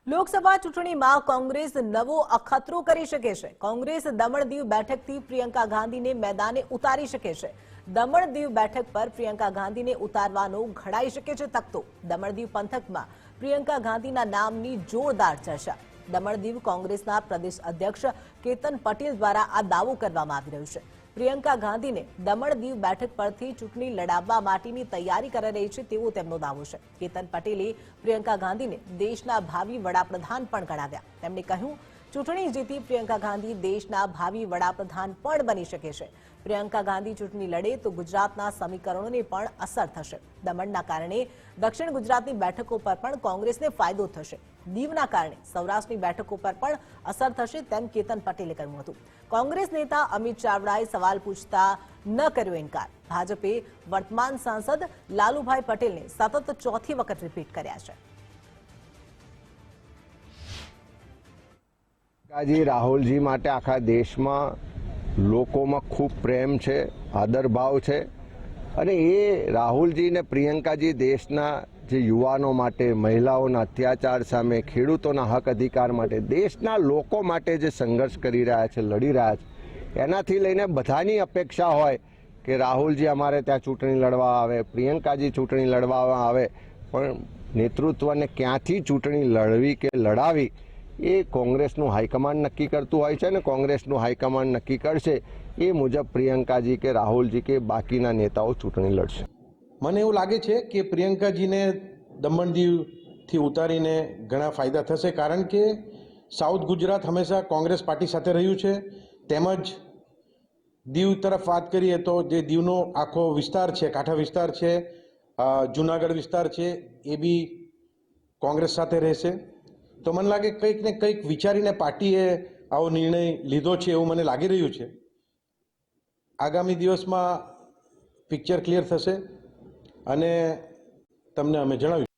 લોકસભા ચૂંટણીમાં કોંગ્રેસ નવો અખતરો કરી શકે છે। કોંગ્રેસ દમણ દીવ બેઠકથી પ્રિયંકા ગાંધીને મેદાને ઉતારી શકે છે। દમણ દીવ બેઠક પર પ્રિયંકા ગાંધીને ઉતારવાનો ઘડાઈ શકે છે તકતો। દમણ દીવ પંથકમાં પ્રિયંકા ગાંધીના નામની જોરદાર ચર્ચા। દમણ દીવ કોંગ્રેસના પ્રદેશ અધ્યક્ષ કેતન પટેલ દ્વારા આ દાવો કરવામાં આવી રહ્યો છે। પ્રિયંકા ગાંધીને દમણ દીવ બેઠક પરથી ચૂંટણી લડાવવા માટેની તૈયારી કરી રહી છે તેવો તેમનો દાવો છે। કેતન પટેલે પ્રિયંકા ગાંધીને દેશના ભાવિ વડાપ્રધાન પણ ગણાવ્યા। તેમણે કહ્યું, ચૂંટણી જીતી પ્રિયંકા ગાંધી દેશના ભાવિ વડાપ્રધાન પણ બની શકે છે। પ્રિયંકા ગાંધી ચૂંટણી લડે તો ગુજરાતના સમીકરણોને પણ અસર થશે। દમણના કારણે દક્ષિણ ગુજરાતની બેઠકો પર પણ કોંગ્રેસને ફાયદો થશે। દીવના કારણે સૌરાષ્ટ્રની બેઠકો પર પણ અસર થશે તેમ કેતન પટેલે કહ્યું હતું। કોંગ્રેસ નેતા અમિત ચાવડાએ સવાલ પૂછતા ન કર્યો ઇનકાર। ભાજપે વર્તમાન સાંસદ લાલુભાઈ પટેલને સતત ચોથી વખત રિપીટ કર્યા છે। રાહુલજી માટે આખા દેશમાં લોકોમાં ખૂબ પ્રેમ છે, આદરભાવ છે અને એ રાહુલજી ને પ્રિયંકાજી દેશના જે યુવાનો માટે, મહિલાઓના અત્યાચાર સામે, ખેડૂતોના હક અધિકાર માટે, દેશના લોકો માટે જે સંઘર્ષ કરી રહ્યા છે, લડી રહ્યા છે, એનાથી લઈને બધાની અપેક્ષા હોય કે રાહુલજી અમારે ત્યાં ચૂંટણી લડવા આવે, પ્રિયંકાજી ચૂંટણી લડવા આવે, પણ નેતૃત્વને ક્યાંથી ચૂંટણી લડવી કે લડાવી એ કોંગ્રેસનું હાઈકમાન્ડ નક્કી કરતું હોય છે ને કોંગ્રેસનું હાઈકમાન્ડ નક્કી કરશે એ મુજબ પ્રિયંકાજી કે રાહુલજી કે બાકીના નેતાઓ ચૂંટણી લડશે। મને એવું લાગે છે કે પ્રિયંકાજીને દમણ દીવથી ઉતારીને ઘણા ફાયદા થશે, કારણ કે સાઉથ ગુજરાત હંમેશા કોંગ્રેસ પાર્ટી સાથે રહ્યું છે। તેમજ દીવ તરફ વાત કરીએ તો જે દીવનો આખો વિસ્તાર છે, કાંઠા વિસ્તાર છે, જુનાગઢ વિસ્તાર છે, એ બી કોંગ્રેસ સાથે રહેશે। તો મને લાગે કંઈક ને કંઈક વિચારીને પાર્ટીએ આવો નિર્ણય લીધો છે એવું મને લાગી રહ્યું છે। આગામી દિવસમાં પિક્ચર ક્લિયર થશે અને તમને અમે જણાવીશું।